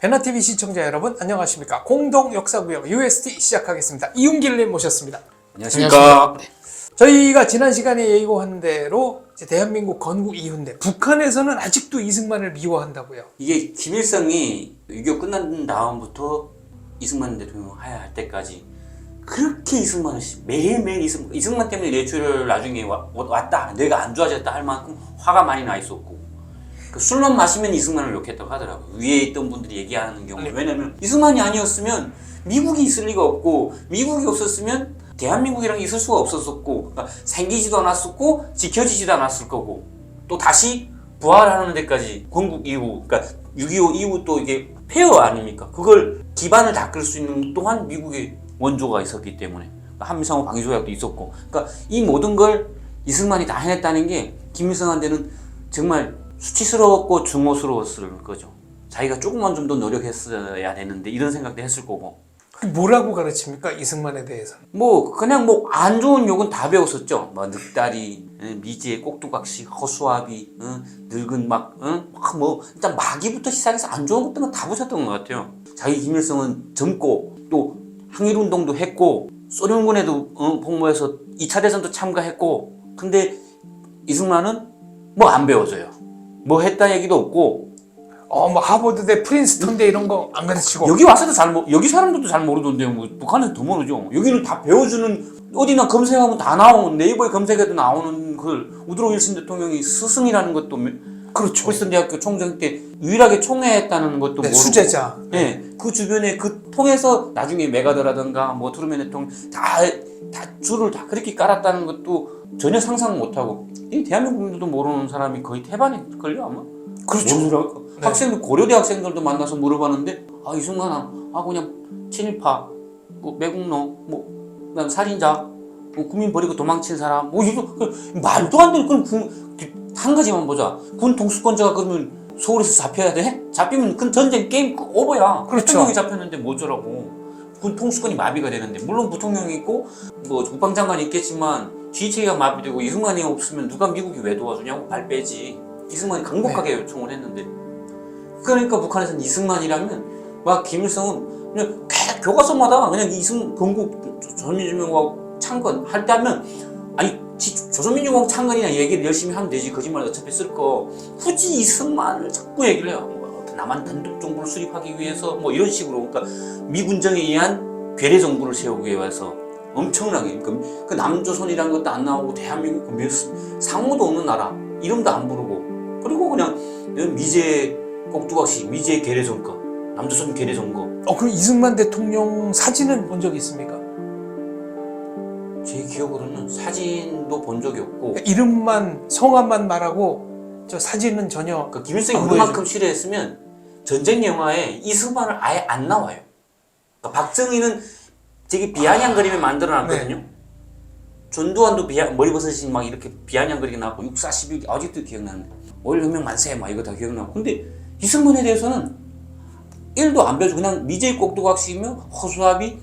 배나TV 시청자 여러분 안녕하십니까. 공동역사구역 UST 시작하겠습니다. 이윤길님 모셨습니다. 안녕하십니까. 저희가 지난 시간에 예고한 대로 이제 대한민국 건국 이후인데 북한에서는 아직도 이승만을 미워한다고요. 이게 김일성이 6.25 끝난 다음부터 이승만 대통령 하야할 때까지 그렇게 이승만을 매일매일 이승만 때문에 뇌출혈 나중에 왔다, 뇌가 안 좋아졌다 할 만큼 화가 많이 나 있었고, 그 술만 마시면 이승만을 욕했다고 하더라고요. 위에 있던 분들이 얘기하는 경우. 왜냐면 이승만이 아니었으면 미국이 있을 리가 없고, 미국이 없었으면 대한민국이랑 있을 수가 없었고, 그러니까 생기지도 않았었고 지켜지지도 않았을 거고, 또 다시 부활하는 데까지 건국 이후, 그러니까 6.25 이후 또 이게 폐허 아닙니까? 그걸 기반을 닦을 수 있는 또한 미국의 원조가 있었기 때문에, 한미상호 방위조약도 있었고, 그러니까 이 모든 걸 이승만이 다 해냈다는 게 김일성한테는 정말 수치스러웠고 증오스러웠을 거죠. 자기가 조금만 좀 더 노력했어야 되는데 이런 생각도 했을 거고. 뭐라고 가르칩니까? 이승만에 대해서는. 그냥 안 좋은 욕은 다 배웠었죠. 늑다리, 미지의 꼭두각시, 허수아비, 늙은 일단 마기부터 시작해서 안 좋은 것들은 다 보셨던 것 같아요. 자기 김일성은 젊고 또 항일운동도 했고 소련군에도 복무해서 2차 대전도 참가했고, 근데 이승만은 안 배워줘요. 했다 얘기도 없고, 하버드대 프린스턴대 이런 거 안 가르치고. 여기 와서도 여기 사람들도 잘 모르던데요. 북한은 더 모르죠. 여기는 다 배워주는, 어디나 검색하면 다 나오는, 네이버에 검색해도 나오는 우드로 윌슨 대통령이 스승이라는 것도, 그렇죠. 프린스턴 대학교 총장 때 유일하게 총회했다는 것도 모르고, 수제자. 네, 그 주변에 통해서 나중에 메가더라든가 트루맨 대통령 다 줄을 다 그렇게 깔았다는 것도 전혀 상상 못하고, 이 대한민국 국민들도 모르는 사람이 거의 태반일걸요 아마. 그렇죠. 네. 학생들, 고려대 학생들도 만나서 물어봤는데, 이승만아, 그냥 친일파, 매국노, 그다음 살인자, 국민 버리고 도망친 사람, 이거 말도 안 되는. 그럼 한 가지만 보자. 군 통수권자가 그러면 서울에서 잡혀야 돼? 잡히면 그 전쟁 게임 오버야. 그렇죠. 대통령이 잡혔는데 뭐 어쩌라고. 군 통수권이 마비가 되는데, 물론 부통령이 있고 국방장관이 있겠지만 지휘체계가 마비되고 이승만이 없으면 누가 미국이 왜 도와주냐고 발 빼지. 이승만이 강력하게 요청을 했는데, 그러니까 북한에서는 이승만이라면 김일성은 그냥 교과서마다 그냥 건국 조선민주공화국 창건 할 때 하면, 조선민주공화국 창건이나 얘기를 열심히 하면 되지, 거짓말 어차피 쓸 거 굳이 이승만을 자꾸 얘기를 해요. 남한 단독 정부를 수립하기 위해서 이런 식으로, 그러니까 미군정에 의한 괴뢰 정부를 세우기 위해서 엄청나게 그 남조선이라는 것도 안 나오고, 대한민국 상호도 없는 나라 이름도 안 부르고, 그리고 그냥 미제 꼭두각시, 미제 괴뢰 정거, 남조선 괴뢰 정거. 그럼 이승만 대통령 사진은 본 적 있습니까? 제 기억으로는 사진도 본 적이 없고, 이름만, 성함만 말하고 저 사진은 전혀. 김일성이 그만큼 싫어했으면 전쟁 영화에 이승만을 아예 안 나와요. 박정희는 되게 비아냥거리며 만들어놨거든요. 네. 전두환도 머리버섯이 이렇게 비아냥거리게 나왔고, 6.4.12 아직도 기억나는데, 5.1혁명 만세 이거 다 기억나고. 근데 이승만에 대해서는 1도 안 배워주고, 그냥 미제의 꼭두각시며 허수아비,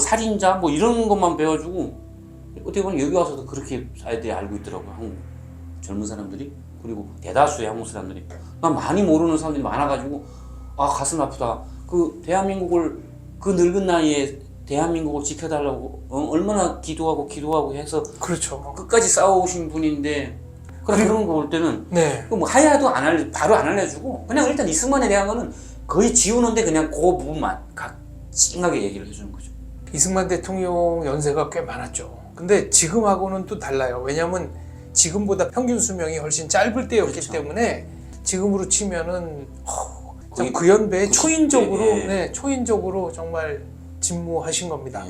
살인자 이런 것만 배워주고, 어떻게 보면 여기 와서도 그렇게 애들이 알고 있더라고요. 한국 젊은 사람들이. 그리고 대다수의 한국 사람들이. 많이 모르는 사람들이 많아가지고 가슴 아프다. 대한민국을, 늙은 나이에 대한민국을 지켜달라고 얼마나 기도하고 해서, 그렇죠, 끝까지 싸우신 분인데, 그런 거 볼 때는 하야도 바로 안 알려주고, 그냥 일단 이승만에 대한 거는 거의 지우는데 그냥 그 부분만 찡하게 얘기를 해주는 거죠. 이승만 대통령 연세가 꽤 많았죠. 근데 지금하고는 또 달라요. 왜냐하면 지금보다 평균 수명이 훨씬 짧을 때였기 그렇죠. 때문에, 지금으로 치면은 그 연배에 초인적으로 정말 진무하신 겁니다.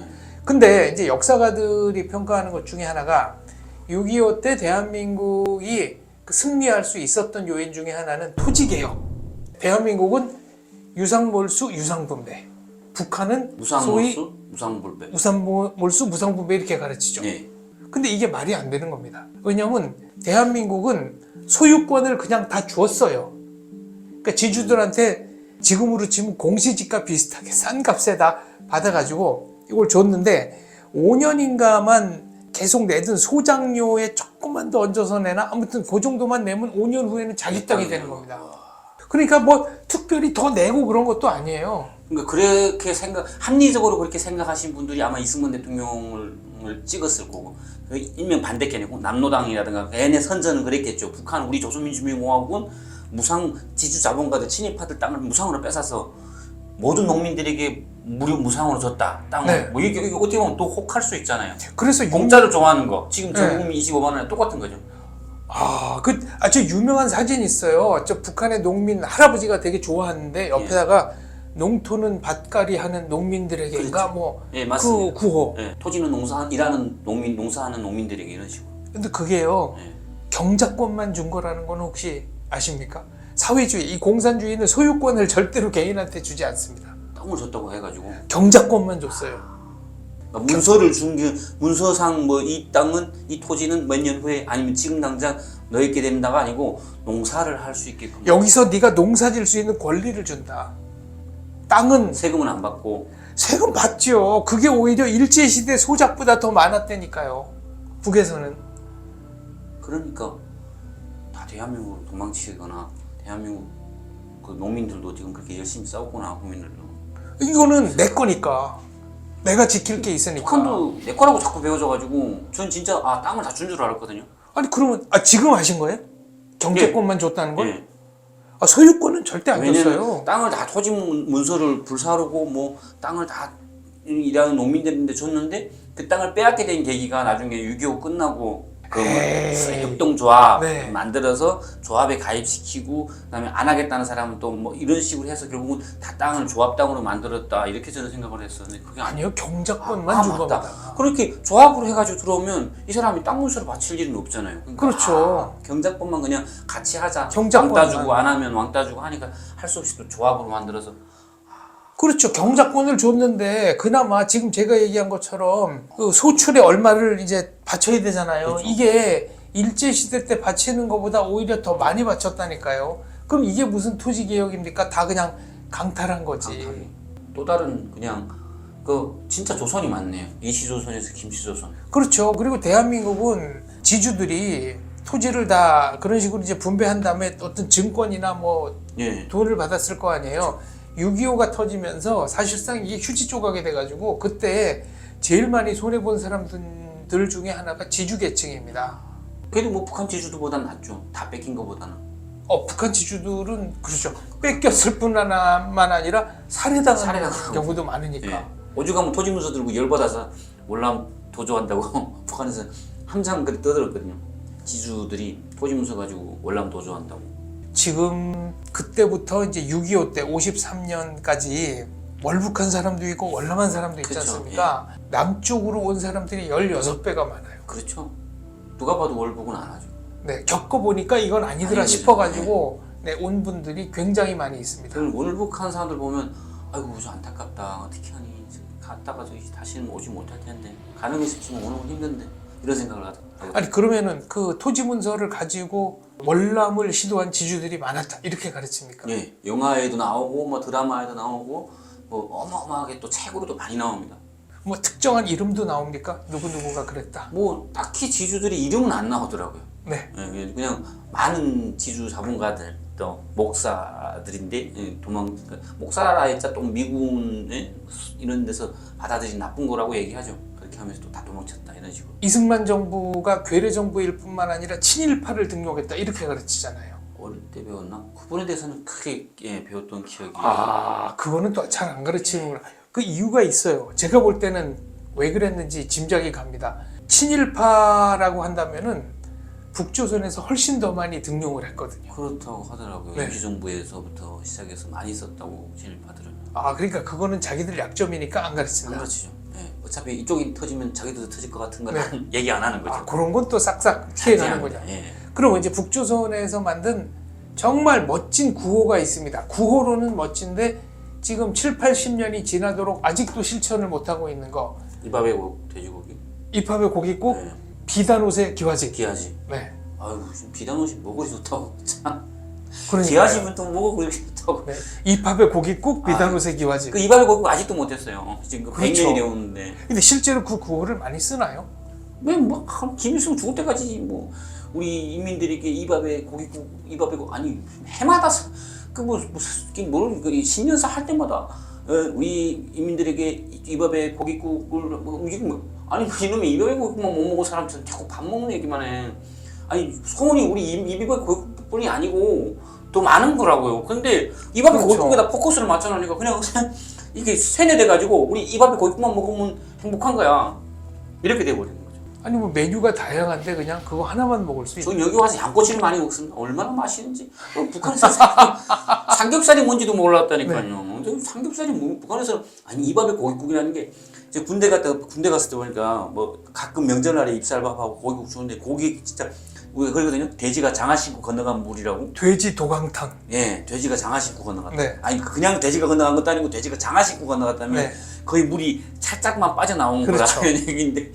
근데 이제 역사가들이 평가하는 것 중에 하나가, 6.25 때 대한민국이 승리할 수 있었던 요인 중에 하나는 토지개혁. 대한민국은 유상몰수, 유상분배. 북한은 소위 무상불배. 무상몰수, 무상분배 이렇게 가르치죠. 근데 이게 말이 안 되는 겁니다. 왜냐하면 대한민국은 소유권을 그냥 다 주었어요. 그러니까 지주들한테 지금으로 치면 공시지가 비슷하게 싼 값에 다 받아가지고 이걸 줬는데, 5년인가만 계속 내든 소장료에 조금만 더 얹어서 내나, 아무튼 그 정도만 내면 5년 후에는 자기 땅이 되는 겁니다. 그러니까 뭐 특별히 더 내고 그런 것도 아니에요. 그러니까 그렇게 합리적으로 그렇게 생각하신 분들이 아마 이승만 대통령을 찍었을 거고, 일명 반대편이고 남로당이라든가 얘네 선전은 그랬겠죠. 북한 우리 조선민주주의공화국은 무상 지주 자본가들 친일파들 땅을 무상으로 뺏어서 모든 농민들에게 무료 무상으로 줬다. 땅을. 네. 뭐 이게 어떻게 보면 또 혹할 수 있잖아요. 그래서 공짜를 좋아하는 거. 지금 네. 전국민 25만 원에 똑같은 거죠. 저 유명한 사진 있어요. 저 북한의 농민 할아버지가 되게 좋아하는데 옆에다가 농토는 밭갈이 하는 농민들에게인가 그렇죠. 뭐 예, 그 맞습니다. 구호. 예, 토지는 농사하는 농민들에게 이런 식으로. 근데 그게요. 예. 경작권만 준 거라는 건 혹시 아십니까? 사회주의, 이 공산주의는 소유권을 절대로 개인한테 주지 않습니다. 땅을 줬다고 해가지고. 경작권만 줬어요. 그러니까 문서를 준 게 문서상 뭐 이 땅은 이 토지는 몇 년 후에 아니면 지금 당장 너에게 된다가 아니고 농사를 할 수 있게끔. 여기서 네가 농사 질 수 있는 권리를 준다. 땅은 세금은 안 받고. 세금 받죠. 그게 오히려 일제시대 소작보다 더 많았다니까요. 북에서는. 그러니까 다 대한민국으로 도망치거나 대한민국 그 농민들도 지금 그렇게 열심히 싸우거나 국민들도. 이거는 내 거니까. 내가 지킬 게 있으니까. 북한도 내 거라고 자꾸 배워져가지고 전 진짜 땅을 다 준 줄 알았거든요. 아니 그러면 지금 하신 거예요? 경제권만 줬다는 건? 예. 소유권은 절대 안 왜냐면 줬어요. 땅을 다 토지 문서를 불사르고 뭐 땅을 다 일하는 농민들인데 줬는데 그 땅을 빼앗게 된 계기가 나중에 6.25 끝나고 그 협동조합 네. 만들어서 조합에 가입시키고 그다음에 안 하겠다는 사람은 또 뭐 이런 식으로 해서 결국은 다 땅을 조합 땅으로 만들었다 이렇게 저는 생각을 했었는데 그게 아니요, 경작권만 준 맞다. 겁니다. 그렇게 조합으로 해가지고 들어오면 이 사람이 땅 문서를 바칠 일은 없잖아요. 그러니까 그렇죠. 경작권만 그냥 같이 하자. 경작권만. 왕따 주고 안 하면 왕따 주고 하니까 할 수 없이 또 조합으로 만들어서. 그렇죠. 경작권을 줬는데 그나마 지금 제가 얘기한 것처럼 그 소출에 얼마를 이제 바쳐야 되잖아요. 그렇죠. 이게 일제시대 때 바치는 것보다 오히려 더 많이 바쳤다니까요. 그럼 이게 무슨 토지개혁입니까? 다 그냥 강탈한 거지. 강탈이. 또 다른 그냥 그 진짜 조선이 많네요. 이시조선에서 김씨조선. 그렇죠. 그리고 대한민국은 지주들이 토지를 다 그런 식으로 이제 분배한 다음에 어떤 증권이나 뭐 예. 돈을 받았을 거 아니에요. 6.25가 터지면서 사실상 이게 휴지 조각이 돼가지고 그때 제일 많이 손해본 사람들 중에 하나가 지주계층입니다. 그래도 뭐 북한 지주들보다는 낫죠. 다 뺏긴 것보다는. 북한 지주들은 그렇죠. 뺏겼을 뿐만 아니라 살해당하는 살해당하고. 경우도 많으니까. 예. 오죽하면 토지 문서 들고 열받아서 월남 도주한다고 북한에서 함장 그리 떠들었거든요. 지주들이 토지 문서 가지고 월남 도주한다고. 지금 그때부터 이제 6.25 때 53년까지 월북한 사람도 있고 월남한 사람도 있지 그렇죠. 않습니까? 남쪽으로 온 사람들이 16배가 많아요. 그렇죠. 누가 봐도 월북은 안 하죠. 네, 겪어보니까 이건 아니더라 아니죠. 싶어가지고 온 분들이 굉장히 많이 있습니다. 그럼 월북한 사람들 보면 아이고 저 안타깝다. 어떻게 하니. 갔다가 저기 다시는 오지 못할 텐데. 가는 게 쉽지만 오는 건 힘든데. 이런 생각을 하더라고요. 아니 그러면은 그 토지 문서를 가지고 월남을 시도한 지주들이 많았다 이렇게 가르칩니까? 예, 영화에도 나오고 뭐 드라마에도 나오고 뭐 어마어마하게 또 책으로도 많이 나옵니다. 뭐 특정한 이름도 나옵니까? 누구누구가 그랬다. 뭐 딱히 지주들이 이름은 안 나오더라고요. 네. 예, 그냥 많은 지주 자본가들 또 목사들인데 목사라 했자 또 미군 이런 데서 받아들인 나쁜 거라고 얘기하죠. 그렇게 하면서 또 다 도망쳤다 이런 식으로. 이승만 정부가 괴뢰 정부일 뿐만 아니라 친일파를 등록했다 이렇게 가르치잖아요. 어릴 때 배웠나? 그분에 대해서는 크게 배웠던 기억이. 그거는 또 잘 안 가르치는구나. 그 이유가 있어요. 제가 볼 때는 왜 그랬는지 짐작이 갑니다. 친일파라고 한다면은 북조선에서 훨씬 더 많이 등용을 했거든요. 그렇다고 하더라고요. 네. 임시정부에서부터 시작해서 많이 썼다고 친일파들은. 그러니까 그거는 자기들 약점이니까 안 안 가르친다. 가르치죠. 예. 어차피 이쪽이 터지면 자기도 터질 것 같은 건 네. 얘기 안 하는 거죠. 그런 건 또 싹싹 피해가는 거죠. 예. 그리고 이제 북조선에서 만든 정말 멋진 구호가 있습니다. 구호로는 멋진데 지금 7, 80년이 지나도록 아직도 실천을 못하고 있는 거. 이밥에 돼지고기. 입합의 고깃국, 네. 비단옷의 기와집. 기아지. 네. 아유 지금 비단옷이 뭐가 좋다고 참. 그러니까요. 기아집은 또 뭐가 그렇게 좋다고. 네. 입합의 고깃국, 비단옷의 기와집. 그 이밥에 고기 아직도 못했어요. 지금 그 그렇죠. 100년이 되었는데. 근데 실제로 그 구호를 많이 쓰나요? 뭐 김일성 죽을 때까지 뭐 우리 인민들에게 입밥에 고깃국 입밥에 아니 해마다 그 신년사 할 때마다 우리 인민들에게 입밥에 고깃국을 아니 이놈의 입밥에 고깃국만 못 먹은 사람처럼 자꾸 밥 먹는 얘기만 해. 아니 소원이 우리 입밥에 고깃국뿐이 아니고 더 많은 거라고요. 근데 입밥에 그렇죠. 고깃국에다 포커스를 맞춰놓으니까 그냥 이게 세뇌돼가지고 우리 입밥에 고깃국만 먹으면 행복한 거야. 이렇게 돼버리는 거죠. 아니 뭐 메뉴가 다양한데 그냥 그거 하나만 먹을 수 있는. 전 여기 와서 양꼬치를 많이 먹습니다. 얼마나 맛있는지. 북한에서 삼겹살이 뭔지도 몰랐다니까요. 네. 삼겹살이 북한에서 아니 입밥에 고깃국이라는 게 이제 군대 갔을 때 보니까 뭐 가끔 명절날에 입쌀밥하고 고깃국 주는데 고기 진짜 우리가 그러거든요. 돼지가 장화 신고 건너간 물이라고. 돼지 도강탕. 예, 돼지가 장화 신고 건너갔다. 네. 아니 그냥 돼지가 건너간 것도 아니고 돼지가 장화 신고 건너갔다면 네. 거의 물이 살짝만 빠져나온 그렇죠. 거라는 얘기인데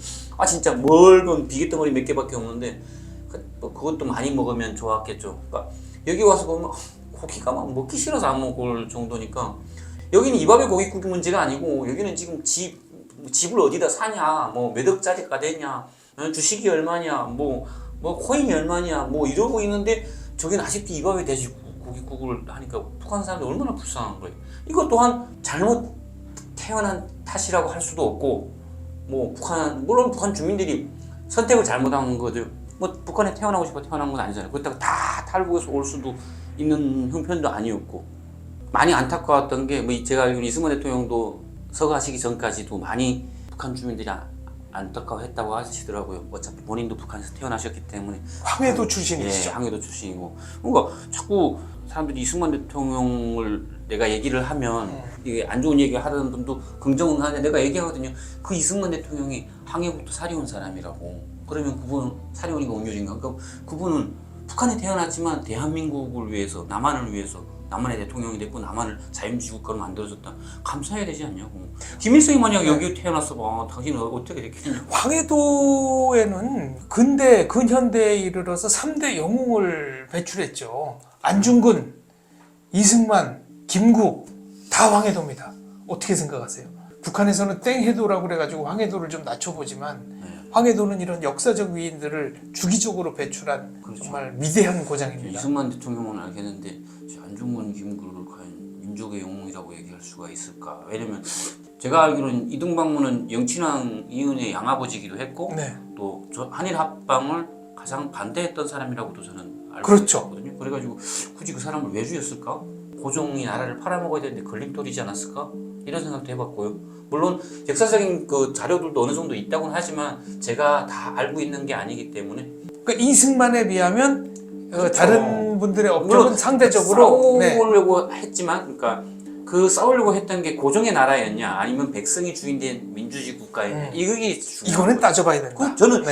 진짜 멀건 비계덩어리 몇 개밖에 없는데 그것도 많이 먹으면 좋았겠죠. 그러니까 여기 와서 보면 고기가 막 먹기 싫어서 안 먹을 정도니까 여기는 입밥에 고깃국이 문제가 아니고 여기는 지금 집을 어디다 사냐, 뭐 몇 억짜리가 되냐, 주식이 얼마냐, 뭐 코인이 얼마냐, 뭐 이러고 있는데 저기는 아직도 입밥에 돼지 고깃국을 하니까 북한 사람들 얼마나 불쌍한 거예요. 이것 또한 잘못 태어난 탓이라고 할 수도 없고 뭐 물론 북한 주민들이 선택을 잘못한 거죠. 뭐 북한에 태어나고 싶어 태어난 건 아니잖아요. 그렇다고 다 탈북해서 올 수도 있는 형편도 아니었고 많이 안타까웠던 게 뭐 제가 알기로는 이승만 대통령도 서거하시기 전까지도 많이 북한 주민들이 안타까워했다고 하시더라고요. 어차피 본인도 북한에서 태어나셨기 때문에 황해도 출신이시죠. 예, 황해도 출신이고 그러니까 자꾸 사람들이 이승만 대통령을 내가 얘기를 하면 이게 안 좋은 얘기 하던 분도 긍정은 하는데 내가 얘기하거든요. 그 이승만 대통령이 황해부터 살이온 사람이라고. 그러면 그분은 살이온이가 운율인가? 그러니까 그분은 북한에 태어났지만 대한민국을 위해서 남한을 위해서 남한의 대통령이 됐고 남한을 자유민주국가로 만들어줬다. 감사해야 되지 않냐고. 김일성이 만약 여기 태어났어 봐. 당신은 어떻게 됐겠냐. 황해도에는 근현대에 이르러서 3대 영웅을 배출했죠. 안중근, 이승만, 김구 다 황해도입니다. 어떻게 생각하세요? 북한에서는 땡해도라고 그래가지고 황해도를 좀 낮춰보지만 황해도는 이런 역사적 위인들을 주기적으로 배출한 그렇죠. 정말 위대한 고장입니다. 이승만 대통령은 알겠는데 안중근, 김구를 과연 민족의 영웅이라고 얘기할 수가 있을까? 왜냐면 제가 알기로는 이등방문은 영친왕 이은의 양아버지기도 했고 네. 또 한일 합방을 가장 반대했던 사람이라고도 저는 알고 그렇죠. 있거든요. 그래가지고 굳이 그 사람을 왜 죽였을까? 고종이 나라를 팔아먹어야 되는데 걸림돌이지 않았을까? 이런 생각도 해봤고요. 물론 역사적인 그 자료들도 어느 정도 있다고는 하지만 제가 다 알고 있는 게 아니기 때문에 그러니까 이승만에 비하면 다른 분들의 업적은 물론 상대적으로 싸우려고 했지만 그러니까 그 싸우려고 했던 게 고종의 나라였냐 아니면 백성이 주인된 민주주의 국가였냐 이게 중요한 이거는 거예요. 따져봐야 된다. 저는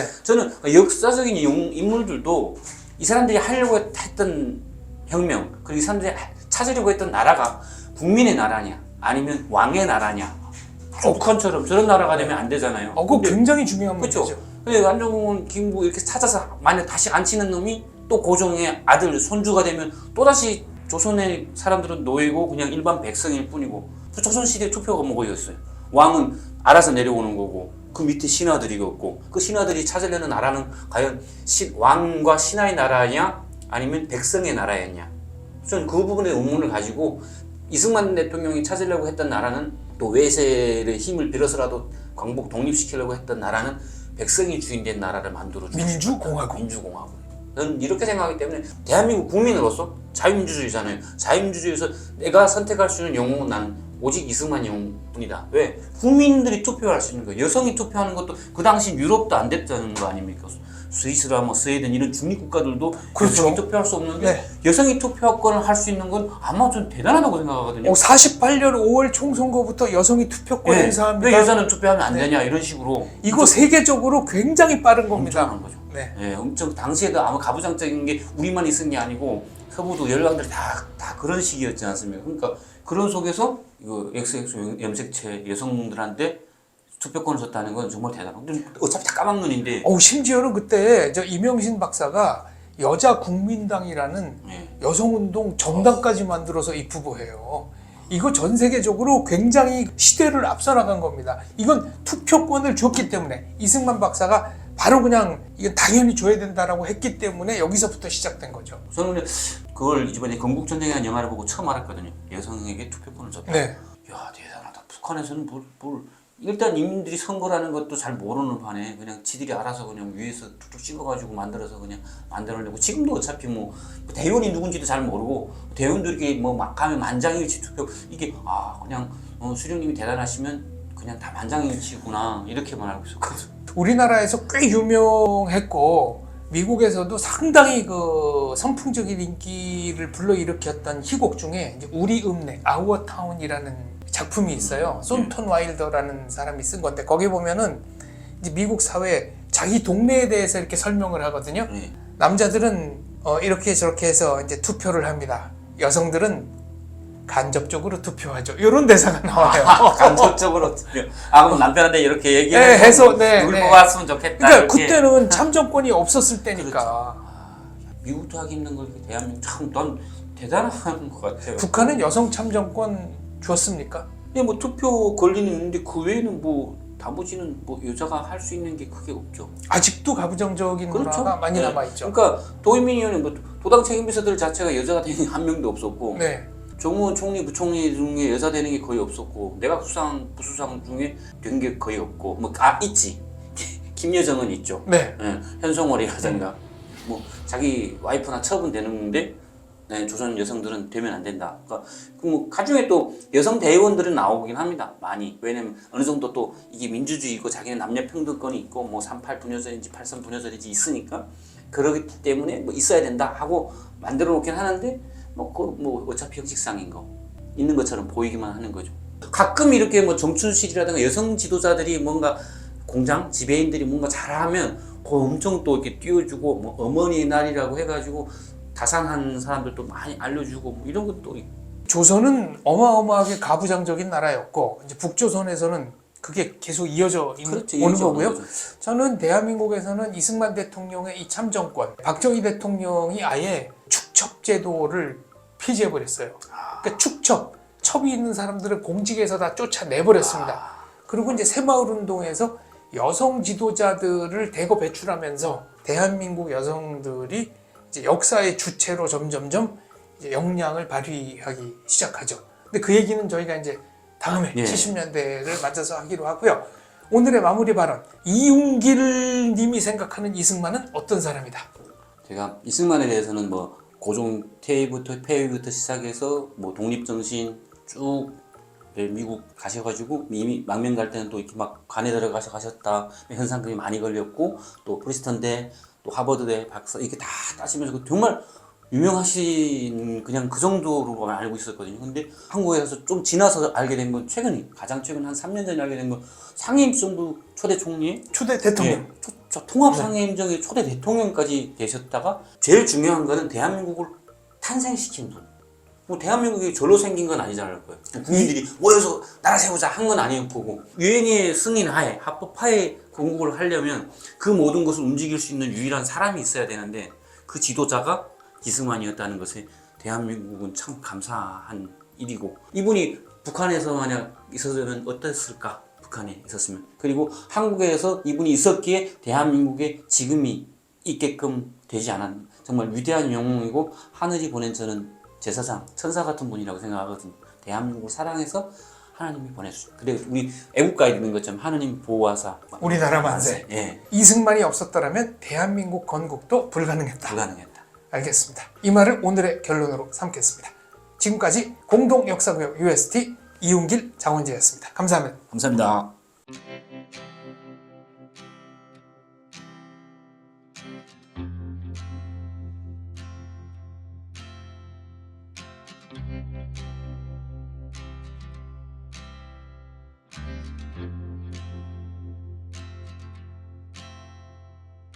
네. 역사적인 인물들도 이 사람들이 하려고 했던 혁명 그리고 이 사람들이 찾으려고 했던 나라가 국민의 나라냐 아니면 왕의 나라냐 북한처럼 저런 나라가 되면 안 되잖아요. 그거 굉장히 중요한 그렇죠. 문제죠. 근데 안중근, 김구 이렇게 찾아서 만약 다시 안 치는 놈이 또 고종의 아들, 손주가 되면 또다시 조선의 사람들은 노예고 그냥 일반 백성일 뿐이고 조선시대 투표가 뭐였어요. 왕은 알아서 내려오는 거고 그 밑에 신하들이었고 그 신하들이 찾으려는 나라는 과연 왕과 신하의 나라냐 아니면 백성의 나라였냐. 저는 그 부분에 의문을 가지고 이승만 대통령이 찾으려고 했던 나라는 또 외세의 힘을 빌어서라도 광복 독립시키려고 했던 나라는 백성이 주인된 나라를 만들어주고 민주공화국. 민주공화국. 저는 이렇게 생각하기 때문에 대한민국 국민으로서 자유민주주의잖아요. 자유민주주의에서 내가 선택할 수 있는 영웅은 나는 오직 이승만 영웅뿐이다. 왜? 국민들이 투표할 수 있는 거예요. 여성이 투표하는 것도 그 당시 유럽도 안 됐다는 거 아닙니까? 스위스라 뭐 스웨덴 이런 중립국가들도 그렇죠. 여성이 투표할 수 없는데 네. 여성이 투표권을 할 수 있는 건 아마 좀 대단하다고 생각하거든요. 48년 5월 총선거부터 여성이 투표권 네. 행사합니다. 왜 여자는 투표하면 안 되냐 이런 식으로 이거 세계적으로 굉장히 빠른 겁니다. 엄청난 거죠. 네. 네, 엄청 당시에도 아마 가부장적인 게 우리만 있은 게 아니고 서부도 열강들이 다 그런 시기였지 않습니까? 그러니까 그런 속에서 이거 XX 염색체 여성들한테 투표권을 줬다는 건 정말 대단하고 어차피 다 까막눈인데 심지어는 그때 저 이명신 박사가 여자 국민당이라는 네. 여성운동 정당까지 만들어서 입후보해요. 이거 전 세계적으로 굉장히 시대를 앞서 나간 겁니다. 이건 투표권을 줬기 때문에 이승만 박사가 바로 그냥 이건 당연히 줘야 된다라고 했기 때문에 여기서부터 시작된 거죠. 저는 근데 그걸 이번에 건국전쟁이라는 영화를 보고 처음 알았거든요. 여성에게 투표권을 줬다. 네. 야, 대단하다. 북한에서는 일단 인민들이 선거라는 것도 잘 모르는 반에 그냥 지들이 알아서 그냥 위에서 툭툭 찍어가지고 만들어서 그냥 만들어내고, 지금도 어차피 뭐 대의원이 누군지도 잘 모르고, 대의원도 이렇게 뭐 막 가면 만장일치 투표, 이게 그냥 수령님이 대단하시면 그냥 다 만장일치구나 이렇게만 알고 있었거든. 우리나라에서 꽤 유명했고 미국에서도 상당히 그 선풍적인 인기를 불러일으켰던 희곡 중에 이제 우리 읍내 아워 타운이라는 작품이 있어요. 손톤 와일더라는 사람이 쓴 건데, 거기 보면은 이제 미국 사회 자기 동네에 대해서 이렇게 설명을 하거든요. 남자들은 이렇게 저렇게 해서 이제 투표를 합니다. 여성들은 간접적으로 투표하죠. 이런 대사가 나와요. 간접적으로 투표. 그럼 남편한테 이렇게 얘기를 해서 누굴 뽑았으면 좋겠다. 그러니까 이렇게. 그때는 참정권이 없었을 때니까. 미국도 하기 힘든 걸 대한민국 참 넌 대단한 것 같아요. 북한은 여성 참정권 줬습니까? 근데 뭐 투표 권리는 있는데 그 외에는 뭐 나머지는 뭐 여자가 할 수 있는 게 크게 없죠. 아직도 가부장적인 문화가 많이 남아있죠. 그러니까 도의민위원회 뭐 도당 책임비서들 자체가 여자가 되는 게 한 명도 없었고, 네. 정무원 총리, 부총리 중에 여자 되는 게 거의 없었고, 내각 수상, 부수상 중에 된 게 거의 없고, 뭐 있지. 김여정은 있죠. 네. 현송월이라든가 뭐 자기 와이프나 처분되는데 조선 여성들은 되면 안 된다. 그러니까 뭐 가중에 또 여성 대의원들은 나오긴 합니다. 많이. 왜냐면 어느 정도 또 이게 민주주의고 자기는 남녀 평등권이 있고 뭐 38 분여설인지 83 분여설인지 있으니까, 그러기 때문에 뭐 있어야 된다 하고 만들어 놓긴 하는데 뭐 어차피 형식상인 거 있는 것처럼 보이기만 하는 거죠. 가끔 이렇게 뭐 정춘실이라든가 여성 지도자들이 뭔가 공장 지배인들이 뭔가 잘하면 엄청 또 이렇게 띄워주고, 뭐 어머니의 날이라고 해가지고 다산한 사람들도 많이 알려주고, 뭐 이런 것도 있고. 조선은 어마어마하게 가부장적인 나라였고, 이제 북조선에서는 그게 계속 이어져 오는 거고요. 저는 대한민국에서는 이승만 대통령의 이 참정권, 박정희 대통령이 아예 축첩제도를 폐지해버렸어요. 그러니까 첩이 있는 사람들을 공직에서 다 쫓아내버렸습니다. 그리고 이제 새마을운동에서 여성 지도자들을 대거 배출하면서 대한민국 여성들이 이제 역사의 주체로 점점점 이제 역량을 발휘하기 시작하죠. 근데 그 얘기는 저희가 이제 다음에 70년대를 맞아서 하기로 하고요. 오늘의 마무리 발언, 이웅길 님이 생각하는 이승만은 어떤 사람이다? 제가 이승만에 대해서는 뭐 고종 폐위부터 시작해서 뭐 독립정신 쭉 미국 가셔가지고 이미 망명 갈 때는 또 이렇게 막 관에 들어가서 가셨다, 현상금이 많이 걸렸고, 또 프리스턴대, 또 하버드대 박사 이렇게 다 따시면서 정말 유명하신, 그냥 그 정도로 알고 있었거든요. 근데 한국에서 좀 지나서 알게 된 건 가장 최근 한 3년 전에 알게 된 건 상임정부 초대 총리, 초대 대통령, 통합상임정의 초대 대통령까지 되셨다가, 제일 중요한 거는 대한민국을 탄생시킨 분. 뭐 대한민국이 절로 생긴 건 아니잖아요. 국민들이 모여서 나라 세우자 한 건 아니고, 보고 유엔의 승인 하에, 합법 하에 건국을 하려면 그 모든 것을 움직일 수 있는 유일한 사람이 있어야 되는데, 그 지도자가 이승만이었다는 것에 대한민국은 참 감사한 일이고, 이분이 북한에서 만약 있었으면 어땠을까? 북한에 있었으면. 그리고 한국에서 이분이 있었기에 대한민국에 지금이 있게끔 되지 않았나. 정말 위대한 영웅이고, 하늘이 보낸 저는 제사장, 천사 같은 분이라고 생각하거든요. 대한민국을 사랑해서 하나님이 보내주죠. 그리고 우리 애국가에 있는 것처럼 하느님 보호하사 우리나라 만세. 예. 이승만이 없었더라면 대한민국 건국도 불가능했다. 불가능했다. 알겠습니다. 이 말을 오늘의 결론으로 삼겠습니다. 지금까지 공동역사구역 UST 이웅길 장원재였습니다. 감사합니다. 감사합니다.